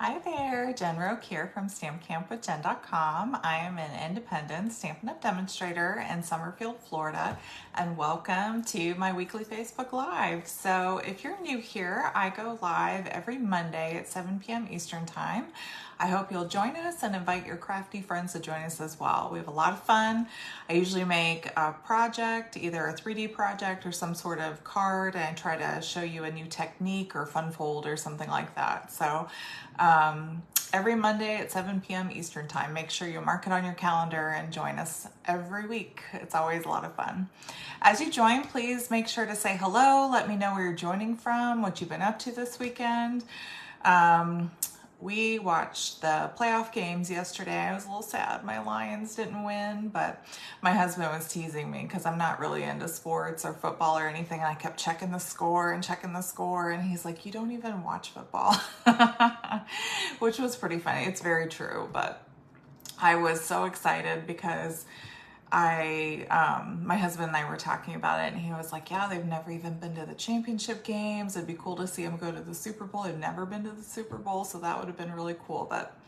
Hi there, Jen Roque here from stampcampwithjen.com. I am an independent Stampin' Up! Demonstrator in Summerfield, Florida, and welcome to my weekly Facebook Live. So if you're new here, I go live every Monday at 7 p.m. Eastern Time. I hope you'll join us and invite your crafty friends to join us as well. We have a lot of fun. I usually make a project, either a 3D project or some sort of card, and try to show you a new technique or fun fold or something like that. So every Monday at 7 p.m. Eastern Time. Make sure you mark it on your calendar and join us every week. It's always a lot of fun. As you join, please make sure to say hello. Let me know where you're joining from, what you've been up to this weekend. We watched the playoff games yesterday. I was a little sad my Lions didn't win, but my husband was teasing me because I'm not really into sports or football or anything. And I kept checking the score. And he's like, you don't even watch football, which was pretty funny. It's very true, but I was so excited because my husband and I were talking about it, and he was like, yeah, they've never even been to the championship games. It'd be cool to see them go to the Super Bowl. They've never been to the Super Bowl, so that would have been really cool, but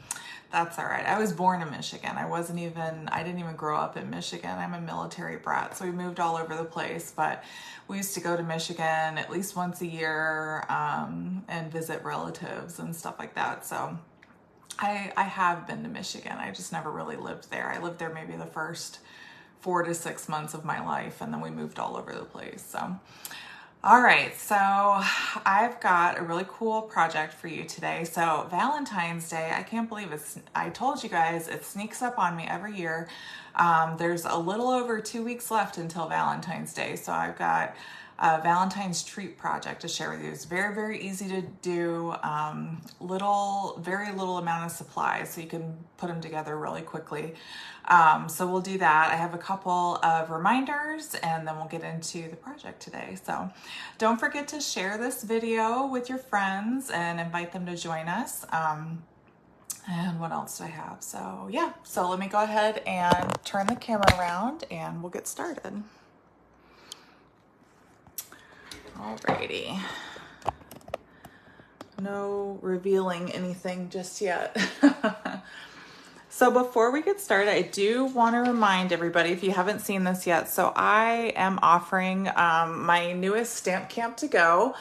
that's all right. I was born in Michigan. I didn't even grow up in Michigan. I'm a military brat, so we moved all over the place, but we used to go to Michigan at least once a year and visit relatives and stuff like that, so I have been to Michigan. I just never really lived there. I lived there maybe the first 4 to 6 months of my life, and then we moved all over the place. So, all right, so I've got a really cool project for you today. So Valentine's Day, I can't believe I told you guys, it sneaks up on me every year. There's a little over 2 weeks left until Valentine's Day. So I've got a Valentine's treat project to share with you. It's very, very easy to do, very little amount of supplies, so you can put them together really quickly. So we'll do that. I have a couple of reminders, and then we'll get into the project today. So don't forget to share this video with your friends and invite them to join us. And what else do I have? So yeah, so let me go ahead and turn the camera around and we'll get started. Alrighty. No revealing anything just yet. So before we get started, I do want to remind everybody, if you haven't seen this yet, so I am offering my newest Stamp Camp to Go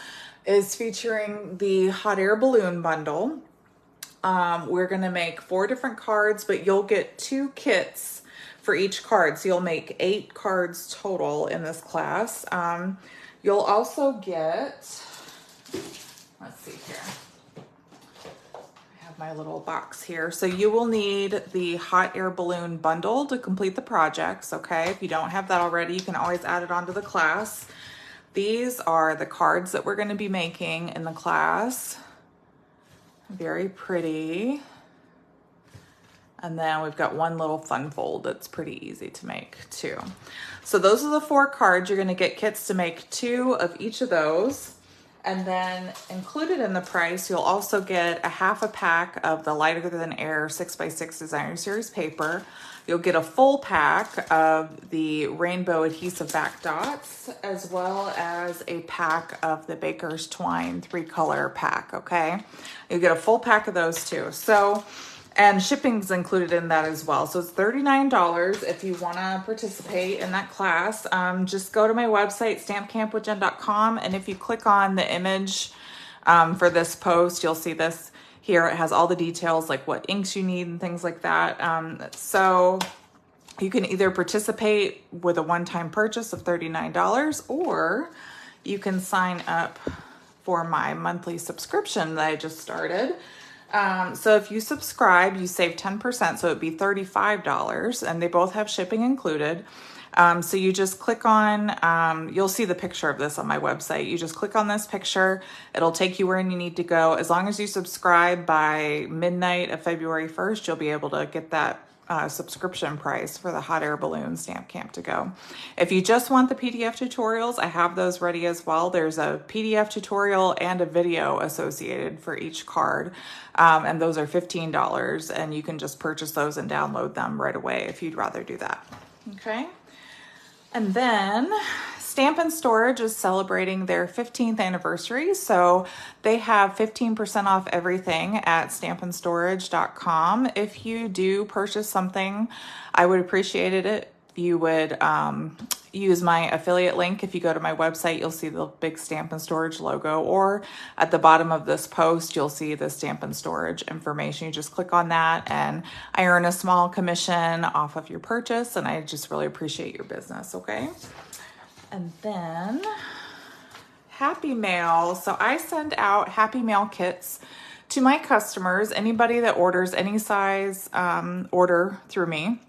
is featuring the hot air balloon bundle. We're going to make 4 different cards, but you'll get 2 kits for each card. So you'll make 8 cards total in this class. You'll also get, let's see here. My little box here. So you will need the hot air balloon bundle to complete the projects, okay? If you don't have that already, you can always add it onto the class. These are the cards that we're going to be making in the class. Very pretty. And then we've got one little fun fold that's pretty easy to make too. So those are the 4 cards. You're going to get kits to make 2 of each of those. And then included in the price, you'll also get a half a pack of the Lighter Than Air 6x6 Designer Series paper. You'll get a full pack of the rainbow adhesive back dots, as well as a pack of the Baker's Twine 3-color pack, okay? You'll get a full pack of those too. So, and shipping's included in that as well. So it's $39 if you want to participate in that class. Just go to my website, stampcampwithjen.com, and if you click on the image for this post, you'll see this here. It has all the details, like what inks you need and things like that. So you can either participate with a one-time purchase of $39, or you can sign up for my monthly subscription that I just started. So if you subscribe, you save 10%, so it'd be $35, and they both have shipping included. So you just click on, you'll see the picture of this on my website. You just click on this picture. It'll take you where you need to go. As long as you subscribe by midnight of February 1st, you'll be able to get that subscription price for the hot air balloon Stamp Camp to Go. If you just want the PDF tutorials, I have those ready as well. There's a PDF tutorial and a video associated for each card, and those are $15, and you can just purchase those and download them right away if you'd rather do that. Okay. And then Stamp and Storage is celebrating their 15th anniversary, so they have 15% off everything at stampandstorage.com. If you do purchase something, I would appreciate it if you would use my affiliate link. If you go to my website, you'll see the big Stamp and Storage logo, or at the bottom of this post, you'll see the Stamp and Storage information. You just click on that, and I earn a small commission off of your purchase, and I just really appreciate your business, okay? And then Happy Mail. So I send out Happy Mail kits to my customers. Anybody that orders any size order through me,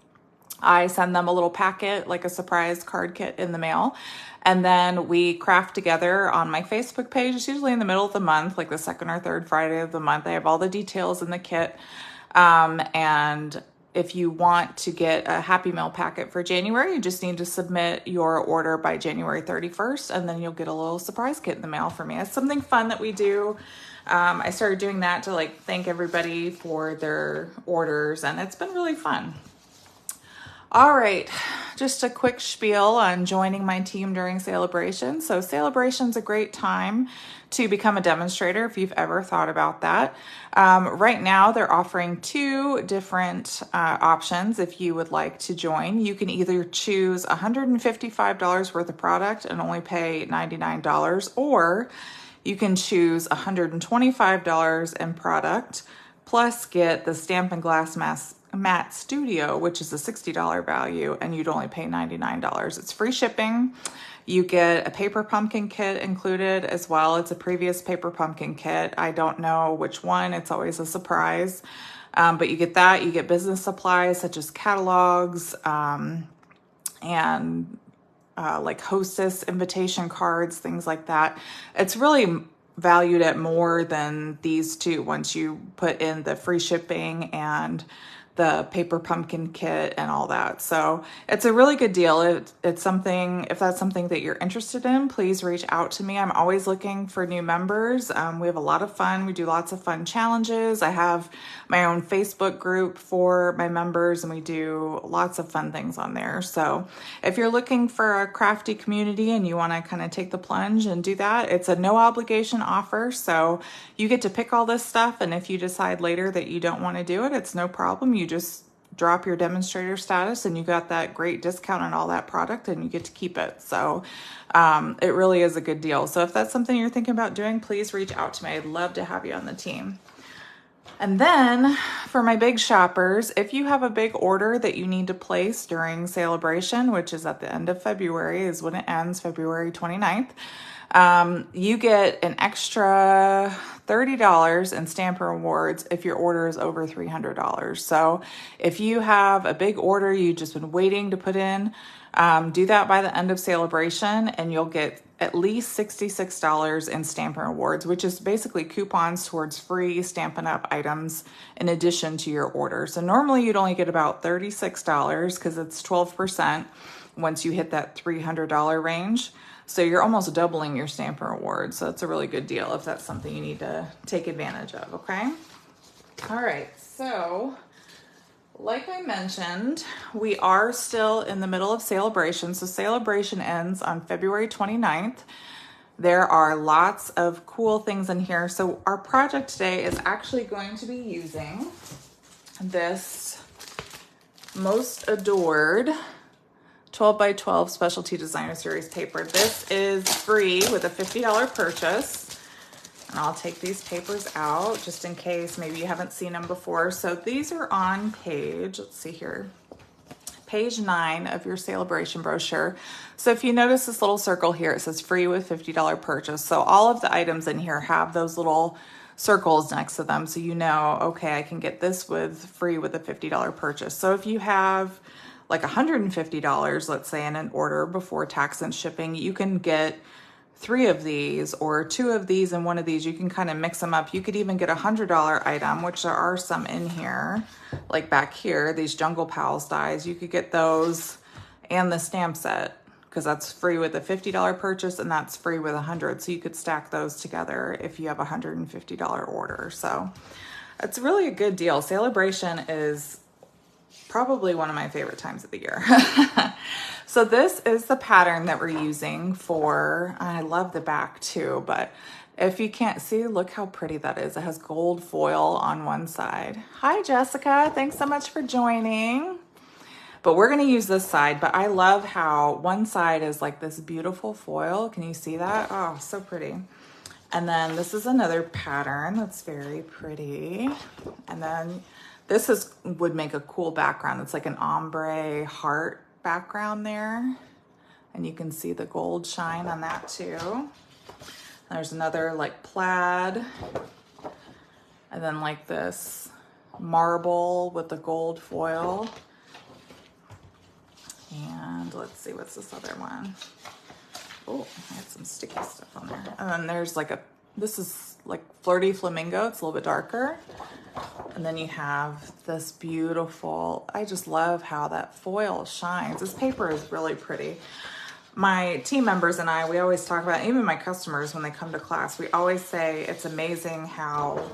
I send them a little packet, like a surprise card kit in the mail. And then we craft together on my Facebook page. It's usually in the middle of the month, like the second or third Friday of the month. I have all the details in the kit. And if you want to get a Happy Mail packet for January, you just need to submit your order by January 31st, and then you'll get a little surprise kit in the mail for me. It's something fun that we do. I started doing that to like thank everybody for their orders, and it's been really fun. All right, just a quick spiel on joining my team during sale-a-bration. So sale-a-bration's a great time to become a demonstrator if you've ever thought about that. Right now, they're offering two different options if you would like to join. You can either choose $155 worth of product and only pay $99, or you can choose $125 in product plus get the Stampin' Glass Matte Studio, which is a $60 value, and you'd only pay $99. It's free shipping. You get a paper pumpkin kit included as well. It's a previous paper pumpkin kit. I don't know which one. It's always a surprise. But you get that. You get business supplies such as catalogs and like hostess invitation cards, things like that. It's really valued at more than these two once you put in the free shipping and the paper pumpkin kit and all that. So it's a really good deal. It's something, if that's something that you're interested in, please reach out to me. I'm always looking for new members. We have a lot of fun. We do lots of fun challenges. I have my own Facebook group for my members, and we do lots of fun things on there. So if you're looking for a crafty community and you want to kind of take the plunge and do that, it's a no obligation offer. So you get to pick all this stuff. And if you decide later that you don't want to do it, it's no problem. You just drop your demonstrator status and you got that great discount on all that product and you get to keep it. So it really is a good deal. So if that's something you're thinking about doing, please reach out to me. I'd love to have you on the team. And then for my big shoppers, if you have a big order that you need to place during sale-a-bration, which is at the end of February, is when it ends, February 29th, you get an extra $30 in Stamper Rewards if your order is over $300. So if you have a big order you've just been waiting to put in, do that by the end of sale-a-bration and you'll get at least $66 in Stamper Rewards, which is basically coupons towards free Stampin' Up! Items in addition to your order. So normally you'd only get about $36 because it's 12% once you hit that $300 range. So you're almost doubling your Stamper Rewards. So it's a really good deal if that's something you need to take advantage of, okay? All right, so like I mentioned, we are still in the middle of sale-a-bration. So sale-a-bration ends on February 29th. There are lots of cool things in here. So our project today is actually going to be using this Most Adored 12 by 12 Specialty Designer Series paper. This is free with a $50 purchase. And I'll take these papers out just in case maybe you haven't seen them before. So these are on page, let's see here, page 9 of your sale-a-bration brochure. So if you notice this little circle here, it says free with $50 purchase. So all of the items in here have those little circles next to them. So you know, okay, I can get this with free with a $50 purchase. So if you have like $150, let's say, in an order before tax and shipping, you can get 3 of these or 2 of these and 1 of these. You can kind of mix them up. You could even get a $100 item, which there are some in here, like back here, these Jungle Pals dies. You could get those and the stamp set because that's free with a $50 purchase and that's free with $100. So you could stack those together if you have a $150 order. So it's really a good deal. Sale-a-bration is probably one of my favorite times of the year. So this is the pattern that we're using for, I love the back too, but if you can't see, look how pretty that is. It has gold foil on one side. Hi, Jessica. Thanks so much for joining. But we're gonna use this side, but I love how one side is like this beautiful foil. Can you see that? Oh, so pretty. And then this is another pattern that's very pretty. And then this would make a cool background. It's like an ombre heart background there. And you can see the gold shine on that too. There's another like plaid. And then like this marble with the gold foil. And let's see, what's this other one? Oh, I had some sticky stuff on there. And then there's like this is like Flirty Flamingo. It's a little bit darker. And then you have this beautiful, I just love how that foil shines. This paper is really pretty. My team members and I, we always talk about, even my customers when they come to class, we always say it's amazing how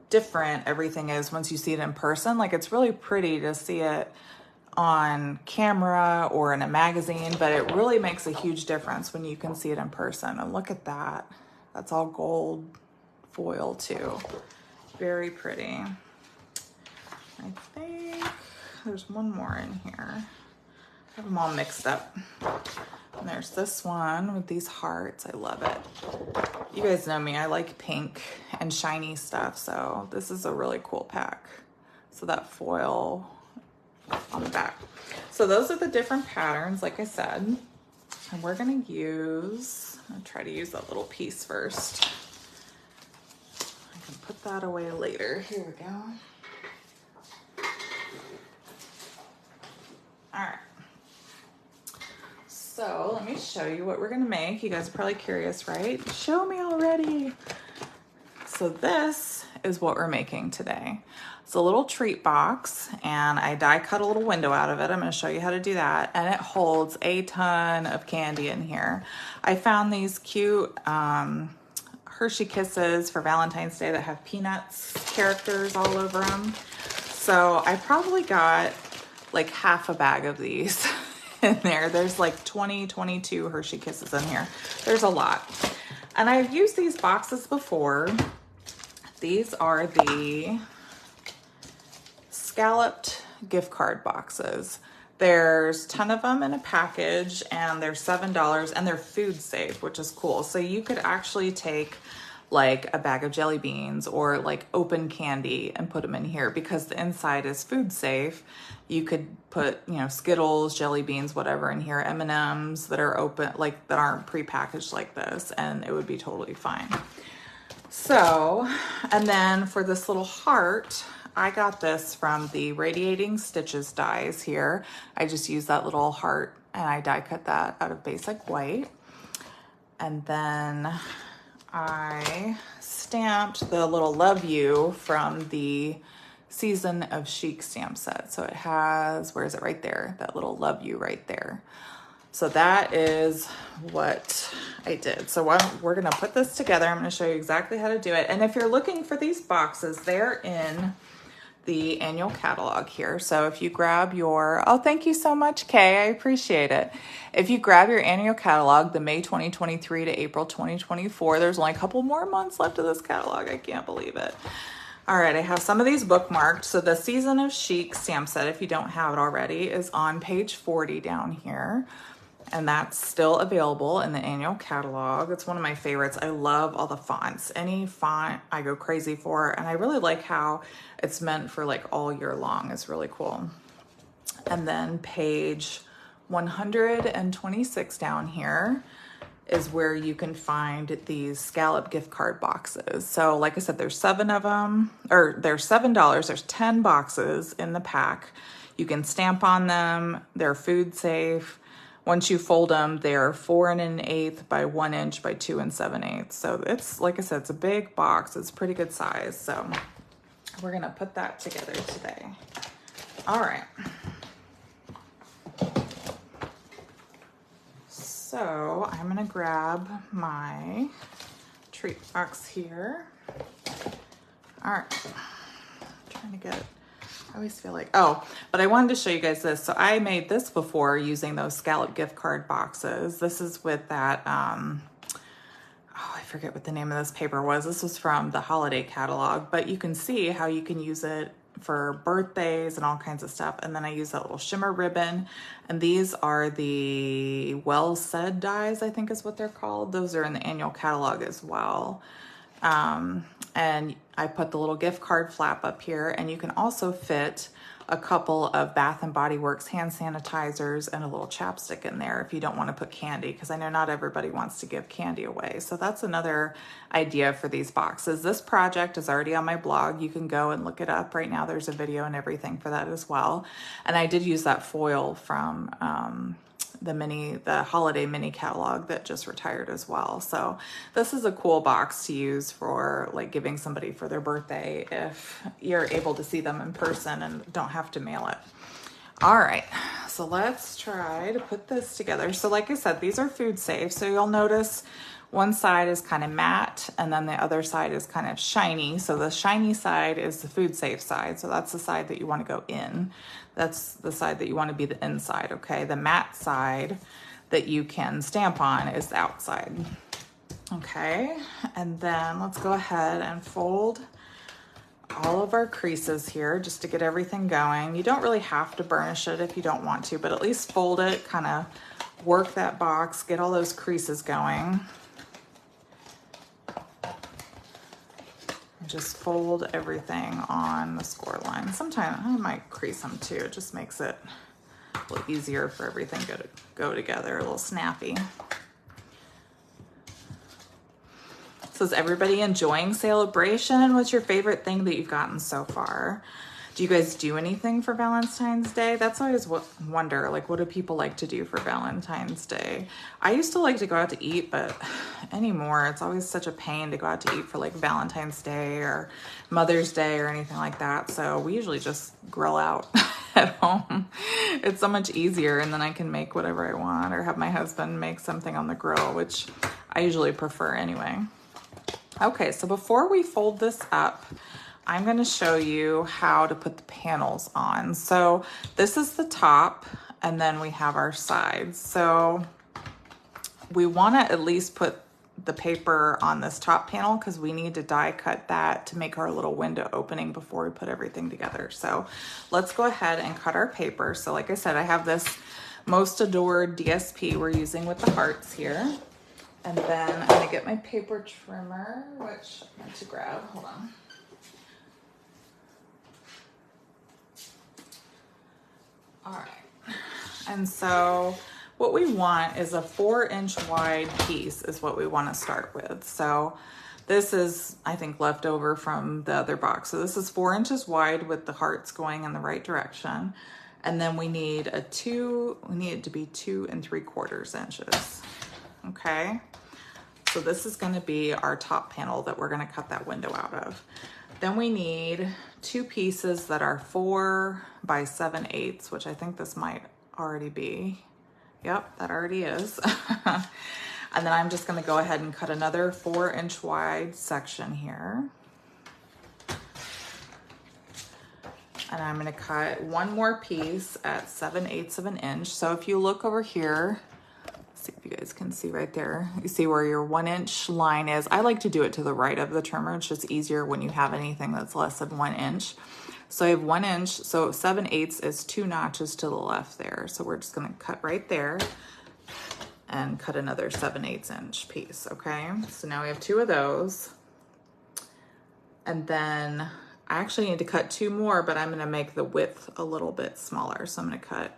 different everything is once you see it in person. Like, it's really pretty to see it on camera or in a magazine, but it really makes a huge difference when you can see it in person. And look at that. That's all gold foil too. Very pretty. I think there's one more in here. I have them all mixed up. And there's this one with these hearts. I love it. You guys know me, I like pink and shiny stuff, so this is a really cool pack. So that foil on the back. So those are the different patterns, like I said. And we're gonna I'll try to use that little piece first. I can put that away later. Here we go. All right. So let me show you what we're gonna make. You guys are probably curious, right? Show me already. So this is what we're making today. It's a little treat box, and I die cut a little window out of it. I'm gonna show you how to do that. And it holds a ton of candy in here. I found these cute Hershey Kisses for Valentine's Day that have peanuts characters all over them. So I probably got like half a bag of these in there. There's like 22 Hershey Kisses in here. There's a lot. And I've used these boxes before. These are the Scalloped gift card boxes. There's 10 of them in a package, and they're $7, and they're food safe, which is cool. So you could actually take like a bag of jelly beans or like open candy and put them in here, because the inside is food safe. You could put, you know, Skittles, jelly beans, whatever in here, M&Ms that are open, like that aren't prepackaged like this, and it would be totally fine. So, and then for this little heart, I got this from the Radiating Stitches dies here. I just used that little heart and I die cut that out of basic white. And then I stamped the little love you from the Season of Chic stamp set. So it has, where is it? Right there, that little love you right there. So that is what I did. So we're gonna put this together. I'm gonna show you exactly how to do it. And if you're looking for these boxes, they're in the annual catalog here. So if you grab your, oh, thank you so much, Kay, I appreciate it. If you grab your annual catalog, the May 2023 to April 2024, there's only a couple more months left of this catalog. I can't believe it. All right, I have some of these bookmarked. So the Season of Chic stamp set, if you don't have it already, is on page 40 down here. And that's still available in the annual catalog. It's one of my favorites. I love all the fonts. Any font I go crazy for, and I really like how it's meant for like all year long. It's really cool. And then page 126 down here is where you can find these Scalloped gift card boxes. So like I said, there's 7 of them, or they're $7. There's 10 boxes in the pack. You can stamp on them. They're food safe. Once you fold them, they're 4 1/8 by 1 inch by 2 7/8. So it's, like I said, it's a big box. It's pretty good size. So we're gonna put that together today. All right. So I'm gonna grab my treat box here. All right, trying to get I always feel like, oh, but I wanted to show you guys this. So I made this before using those Scalloped gift card boxes. This is with that, oh, I forget what the name of this paper was. This was from the holiday catalog, but you can see how you can use it for birthdays and all kinds of stuff. And then I use that little shimmer ribbon. And these are the Well Said dies, I think is what they're called. Those are in the annual catalog as well. And I put the little gift card flap up here, and you can also fit a couple of Bath and Body Works hand sanitizers and a little chapstick in there if you don't want to put candy, because I know not everybody wants to give candy away. So that's another idea for these boxes. This project is already on my blog. You can go and look it up right now. There's a video and everything for that as well. And I did use that foil from the holiday mini catalog that just retired as well. So this is a cool box to use for like giving somebody for their birthday if you're able to see them in person and don't have to mail it. All right, so let's try to put this together. So like I said, these are food safe. So you'll notice one side is kind of matte and then the other side is kind of shiny. So the shiny side is the food safe side. So that's the side that you want to go in. That's the side that you want to be the inside, okay? The matte side that you can stamp on is the outside. Okay, and then let's go ahead and fold all of our creases here just to get everything going. You don't really have to burnish it if you don't want to, but at least fold it, kind of work that box, get all those creases going. Just fold everything on the score line. Sometimes I might crease them too. It just makes it a little easier for everything to go together, a little snappy. So is everybody enjoying Sale-a-bration? What's your favorite thing that you've gotten so far? Do you guys do anything for Valentine's Day? That's always wonder, like, what do people like to do for Valentine's Day? I used to like to go out to eat, but anymore, it's always such a pain to go out to eat for like Valentine's Day or Mother's Day or anything like that. So we usually just grill out at home. It's so much easier, and then I can make whatever I want or have my husband make something on the grill, which I usually prefer anyway. Okay, so before we fold this up, I'm going to show you how to put the panels on. So this is the top, and then we have our sides. So we want to at least put the paper on this top panel because we need to die cut that to make our little window opening before we put everything together. So let's go ahead and cut our paper. So like I said, I have this Most Adored DSP we're using with the hearts here. And then I'm going to get my paper trimmer, which I'm going to grab. Hold on. All right, and so what we want is a 4-inch wide piece is what we want to start with. So this is, I think, left over from the other box. So this is 4 inches wide with the hearts going in the right direction. And then we need it to be 2 3/4 inches. Okay, so this is going to be our top panel that we're going to cut that window out of. Then we need 2 pieces that are 4 by 7/8, which I think this might already be. Yep, that already is. And then I'm just going to go ahead and cut another 4-inch wide section here. And I'm going to cut one more piece at 7/8 of an inch. So if you look over here, see if you guys can see right there. You see where your 1-inch line is. I like to do it to the right of the trimmer. It's just easier when you have anything that's less than 1 inch. So I have 1 inch, so 7/8 is 2 notches to the left there. So we're just gonna cut right there and cut another 7/8 inch piece, okay? So now we have 2 of those. And then I actually need to cut 2 more, but I'm gonna make the width a little bit smaller. So I'm gonna cut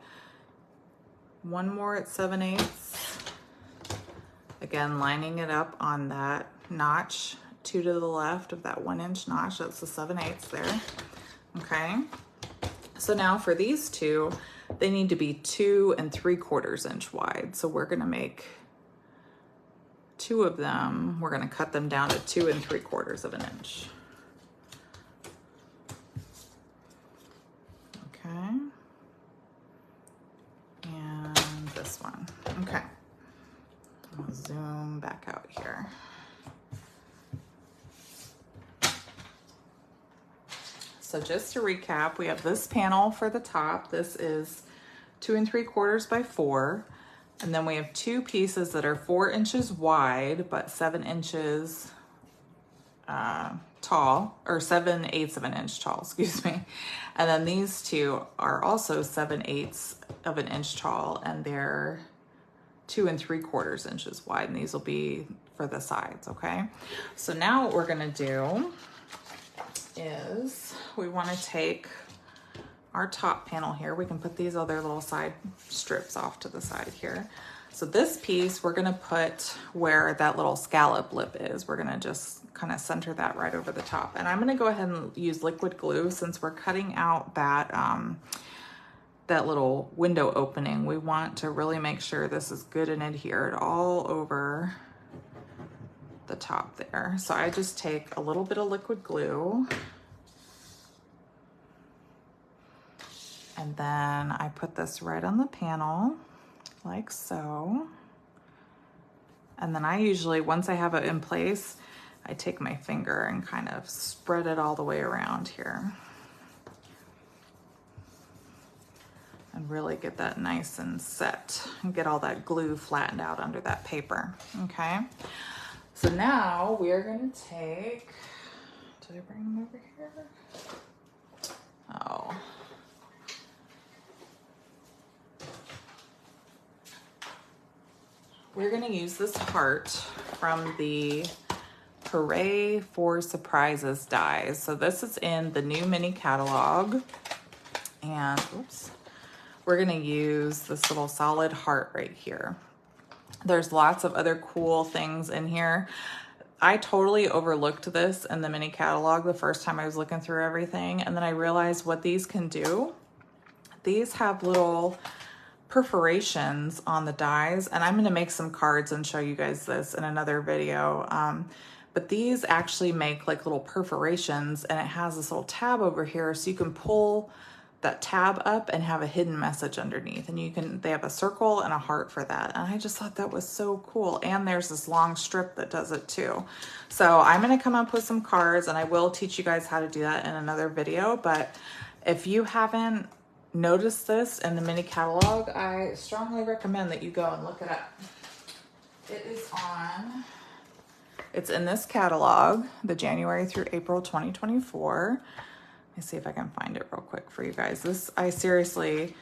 1 more at 7/8. Again, lining it up on that notch, 2 to the left of that 1-inch notch. That's the 7/8 there. Okay. So now for these 2, they need to be 2 3/4 inch wide. So we're going to make 2 of them. We're going to cut them down to 2 3/4 of an inch. Okay. And this one. Okay. I'll zoom back out here. So just to recap, we have this panel for the top. This is 2 3/4 by 4. And then we have two pieces that are 4 inches wide, but 7 inches tall, or 7/8 of an inch tall, excuse me. And then these two are also 7/8 of an inch tall, and they're 2 3/4 inches wide, and these will be for the sides, okay? So now what we're gonna do is we wanna take our top panel here. We can put these other little side strips off to the side here. So this piece, we're gonna put where that little scallop lip is. We're gonna just kind of center that right over the top. And I'm gonna go ahead and use liquid glue since we're cutting out that, that little window opening. We want to really make sure this is good and adhered all over the top there. So I just take a little bit of liquid glue, and then I put this right on the panel like so. And then I usually, once I have it in place, I take my finger and kind of spread it all the way around here and really get that nice and set and get all that glue flattened out under that paper, okay? So now we are gonna take, did I bring them over here? Oh. We're gonna use this heart from the Hooray for Surprises dies. So this is in the new mini catalog. And oops, we're gonna use this little solid heart right here. There's lots of other cool things in here. I totally overlooked this in the mini catalog the first time I was looking through everything. And then I realized what these can do. These have little perforations on the dies, and I'm going to make some cards and show you guys this in another video. But these actually make like little perforations, and it has this little tab over here, so you can pull that tab up and have a hidden message underneath, and they have a circle and a heart for that. And I just thought that was so cool. And there's this long strip that does it too. So I'm going to come up with some cards, and I will teach you guys how to do that in another video. But if you haven't noticed this in the mini catalog, I strongly recommend that you go and look it up. It's in this catalog, the January through April 2024. Let me see if I can find it real quick for you guys. I seriously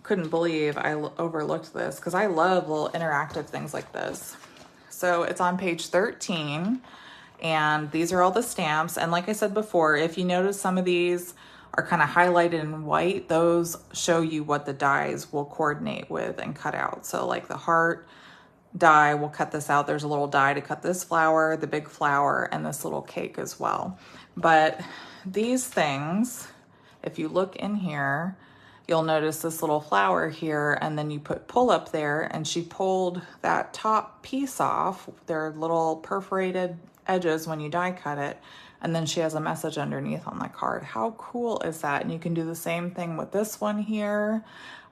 couldn't believe I overlooked this, because I love little interactive things like this. So it's on page 13, and these are all the stamps. And like I said before, if you notice some of these are kind of highlighted in white, those show you what the dies will coordinate with and cut out. So like the heart die, we'll cut this out. There's a little die to cut this flower, the big flower, and this little cake as well. But these things, if you look in here, you'll notice this little flower here, and then you put pull up there, and she pulled that top piece off. They're little perforated edges when you die cut it. And then she has a message underneath on the card. How cool is that? And you can do the same thing with this one here.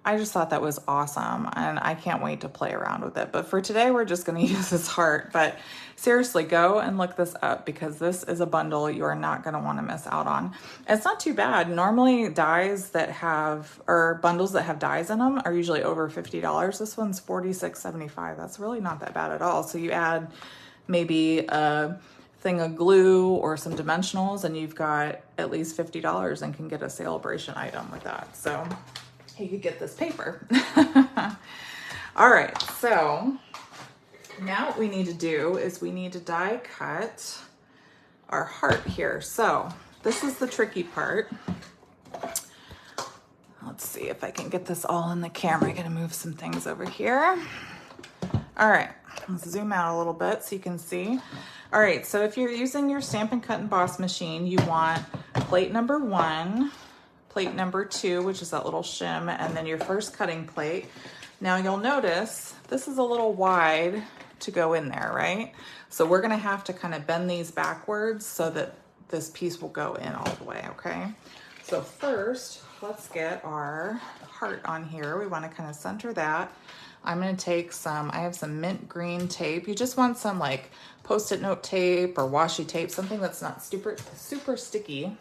I just thought that was awesome, and I can't wait to play around with it. But for today, we're just gonna use this heart. But seriously, go and look this up, because this is a bundle you are not gonna wanna miss out on. It's not too bad. Normally dies that have, or bundles that have dies in them are usually over $50. This one's $46.75. That's really not that bad at all. So you add maybe a thing of glue or some dimensionals, and you've got at least $50 and can get a sale-a-bration item with that. So you could get this paper. All right, so now what we need to do is we need to die cut our heart here. So this is the tricky part. Let's see if I can get this all in the camera. I'm gonna move some things over here. All right, let's zoom out a little bit so you can see. All right, so if you're using your Stampin' Cut and Boss machine, you want plate number 1, plate number 2, which is that little shim, and then your first cutting plate. Now you'll notice this is a little wide to go in there, right? So we're gonna have to kind of bend these backwards so that this piece will go in all the way, okay? So first, let's get our heart on here. We wanna kind of center that. I'm gonna take I have some mint green tape. You just want some like Post-it note tape or washi tape, something that's not super sticky.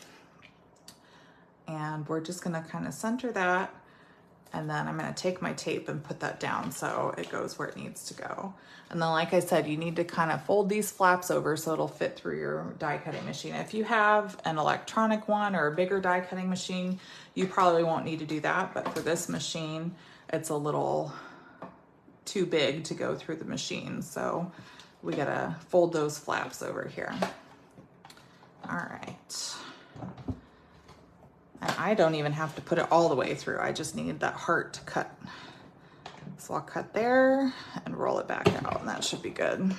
And we're just gonna kind of center that, and then I'm gonna take my tape and put that down so it goes where it needs to go. And then like I said, you need to kind of fold these flaps over so it'll fit through your die cutting machine. If you have an electronic one or a bigger die cutting machine, you probably won't need to do that, but for this machine, it's a little too big to go through the machine. So we gotta fold those flaps over here. All right. And I don't even have to put it all the way through. I just need that heart to cut. So I'll cut there and roll it back out, and that should be good.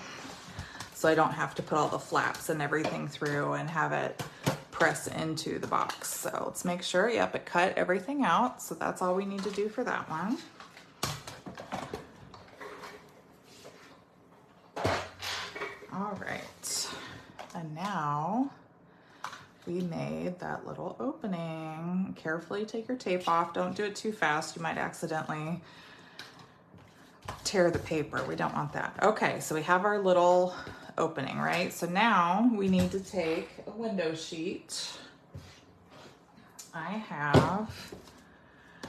So I don't have to put all the flaps and everything through and have it press into the box. So let's make sure, yep, it cut everything out. So that's all we need to do for that one. All right, and now we made that little opening. Carefully take your tape off. Don't do it too fast. You might accidentally tear the paper. We don't want that. Okay, so we have our little opening, right? So now we need to take a window sheet. I have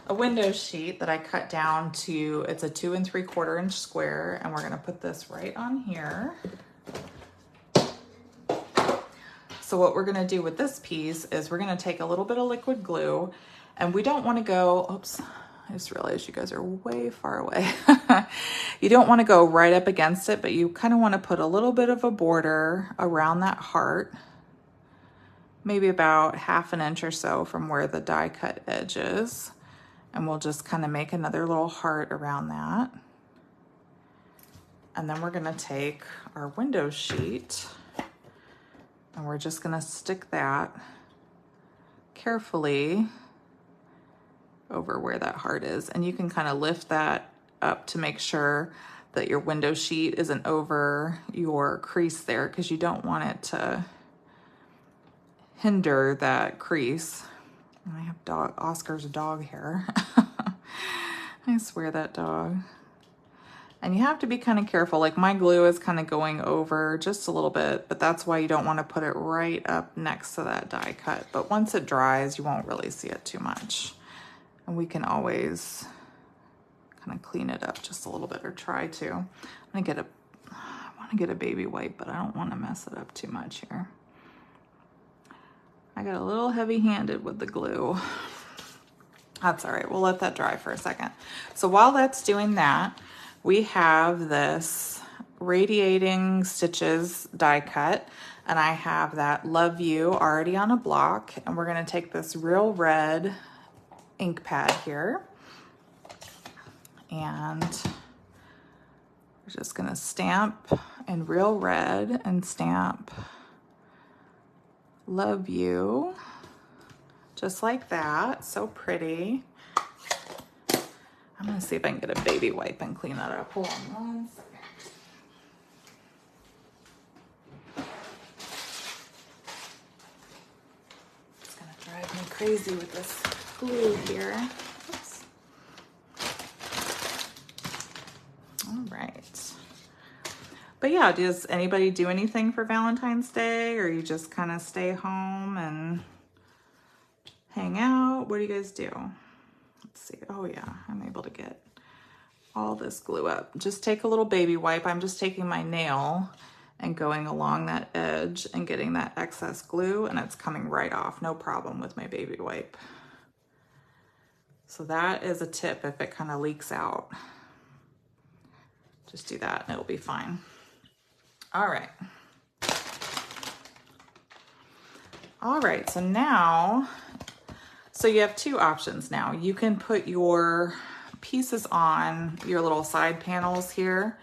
a window sheet that I cut down to, it's a 2 3/4 inch square, and we're gonna put this right on here. So what we're gonna do with this piece is we're gonna take a little bit of liquid glue, and we don't wanna go, oops, I just realized you guys are way far away. You don't wanna go right up against it, but you kinda wanna put a little bit of a border around that heart, maybe about 1/2 inch or so from where the die cut edge is. And we'll just kinda make another little heart around that. And then we're gonna take our window sheet, and we're just gonna stick that carefully over where that heart is. And you can kind of lift that up to make sure that your window sheet isn't over your crease there, because you don't want it to hinder that crease. I have Oscar's dog here. I swear, that dog. And you have to be kind of careful. Like my glue is kind of going over just a little bit, but that's why you don't want to put it right up next to that die cut. But once it dries, you won't really see it too much. And we can always kind of clean it up just a little bit, or try to. I want to get a baby wipe, but I don't want to mess it up too much here. I got a little heavy-handed with the glue. That's all right, we'll let that dry for a second. So while that's doing that, we have this Radiating Stitches die cut, and I have that Love You already on a block, and we're gonna take this real red ink pad here, and we're just gonna stamp in real red and stamp Love You, just like that. So pretty. I'm gonna see if I can get a baby wipe and clean that up. Hold on one second. It's gonna drive me crazy with this glue here. Oops. All right. But yeah, does anybody do anything for Valentine's Day, or you just kind of stay home and hang out? What do you guys do? Let's see. Oh yeah, I'm able to get all this glue up. Just take a little baby wipe. I'm just taking my nail and going along that edge and getting that excess glue, and it's coming right off. No problem with my baby wipe. So that is a tip if it kind of leaks out. Just do that and it'll be fine. All right. All right, so now, so you have two options now. You can put your pieces on your little side panels here,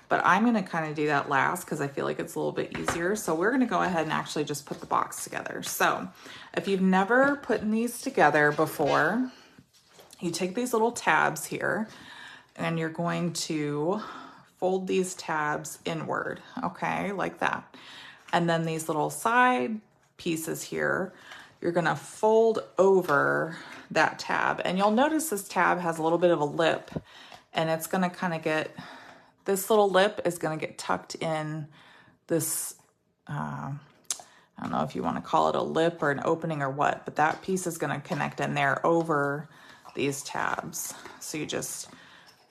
but I'm gonna kind of do that last because I feel like it's a little bit easier. So we're gonna go ahead and actually just put the box together. So if you've never put these together before, you take these little tabs here and you're going to fold these tabs inward, okay, like that. And then these little side pieces here, you're gonna fold over that tab. And you'll notice this tab has a little bit of a lip, and it's gonna kind of get, this little lip is gonna get tucked in this, I I don't know if you want to call it a lip or an opening or what, but that piece is going to connect in there over these tabs. So you just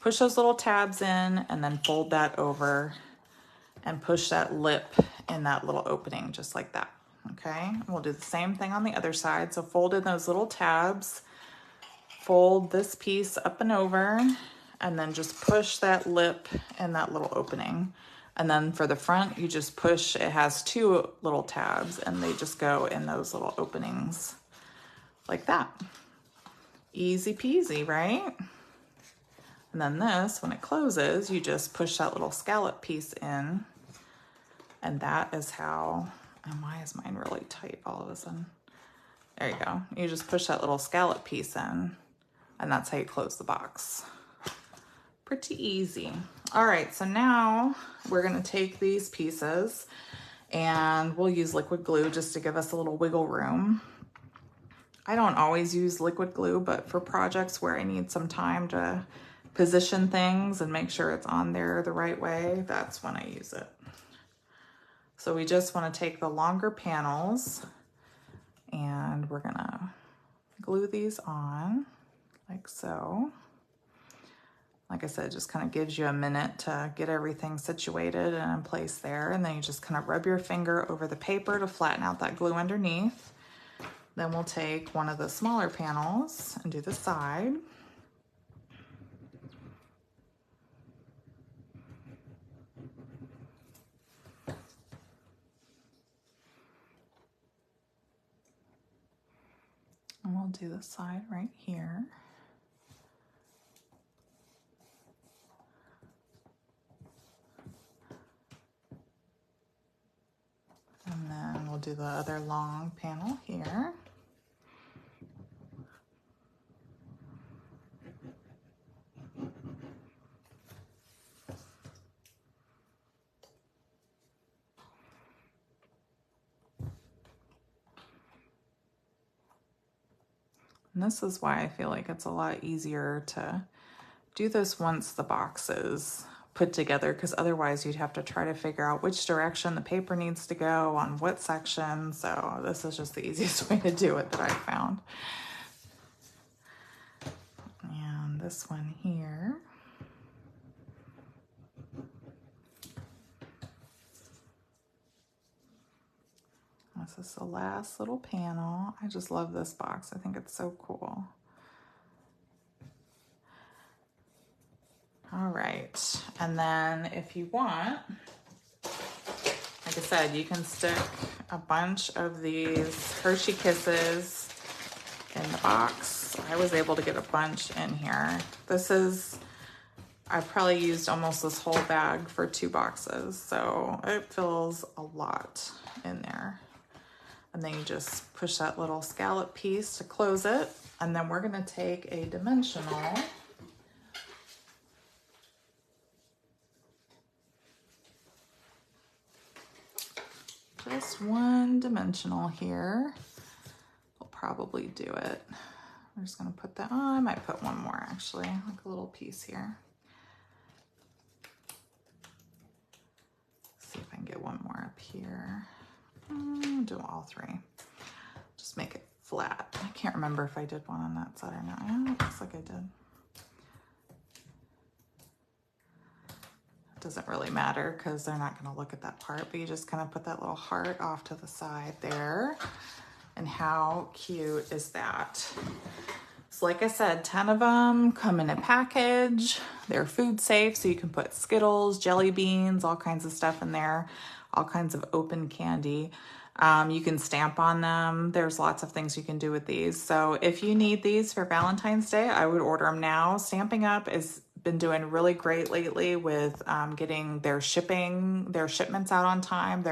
push those little tabs in and then fold that over and push that lip in that little opening just like that. Okay, and we'll do the same thing on the other side. So fold in those little tabs, fold this piece up and over, and then just push that lip in that little opening. And then for the front, you just push, it has two little tabs and they just go in those little openings like that. Easy peasy, right? And then this, when it closes, you just push that little scallop piece in. And that is how, and why is mine really tight all of a sudden? There you go. You just push that little scallop piece in, and that's how you close the box. Pretty easy. All right, so now we're gonna take these pieces and we'll use liquid glue just to give us a little wiggle room. I don't always use liquid glue, but for projects where I need some time to position things and make sure it's on there the right way, that's when I use it. So we just want to take the longer panels and we're gonna glue these on like so. Like I said, it just kind of gives you a minute to get everything situated and in place there. And then you just kind of rub your finger over the paper to flatten out that glue underneath. Then we'll take one of the smaller panels and do the side. And we'll do the side right here. And then we'll do the other long panel here. And this is why I feel like it's a lot easier to do this once the box is put together, because otherwise you'd have to try to figure out which direction the paper needs to go on what section. So this is just the easiest way to do it that I've found. And this one here. This is the last little panel. I just love this box. I think it's so cool. All right, and then if you want, like I said, you can stick a bunch of these Hershey Kisses in the box. I was able to get a bunch in here. This is, I probably used almost this whole bag for 2 boxes, so it fills a lot in there. And then you just push that little scallop piece to close it, and then we're gonna take a dimensional. Just one dimensional here. We'll probably do it. We're just gonna put that on. I might put one more actually, like a little piece here. See if I can get one more up here. Do all 3. Just make it flat. I can't remember if I did one on that side or not. Yeah, it looks like I did. Doesn't really matter because they're not going to look at that part, but you just kind of put that little heart off to the side there. And how cute is that? So like I said, 10 of them come in a package. They're food safe, so you can put Skittles, jelly beans, all kinds of stuff in there, all kinds of open candy. You can stamp on them. There's lots of things you can do with these. So if you need these for Valentine's Day, I would order them now. Stamping Up has been doing really great lately with getting their shipments out on time.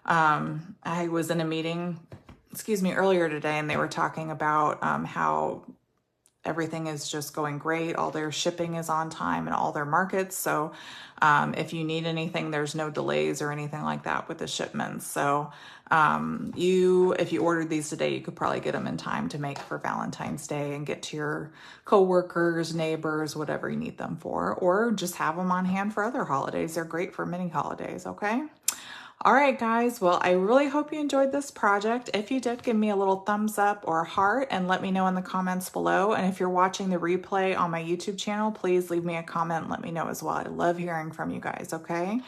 I was in a meeting, earlier today, and they were talking about how everything is just going great. All their shipping is on time in all their markets. So if you need anything, there's no delays or anything like that with the shipments. So if you ordered these today, you could probably get them in time to make for Valentine's Day and get to your coworkers, neighbors, whatever you need them for, or just have them on hand for other holidays. They're great for many holidays, okay? All right, guys. Well, I really hope you enjoyed this project. If you did, give me a little thumbs up or heart and let me know in the comments below. And if you're watching the replay on my YouTube channel, please leave me a comment and let me know as well. I love hearing from you guys, okay?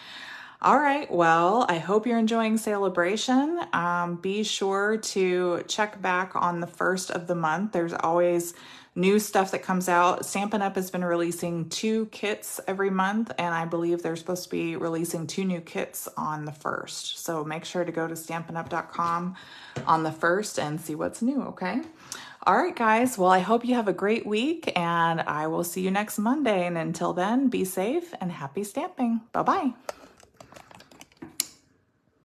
All right, well, I hope you're enjoying sale-a-bration. Be sure to check back on the 1st of the month. There's always new stuff that comes out. Stampin' Up! Has been releasing 2 kits every month, and I believe they're supposed to be releasing 2 new kits on the 1st. So make sure to go to stampinup.com on the 1st and see what's new, okay? All right, guys. Well, I hope you have a great week, and I will see you next Monday. And until then, be safe and happy stamping. Bye-bye.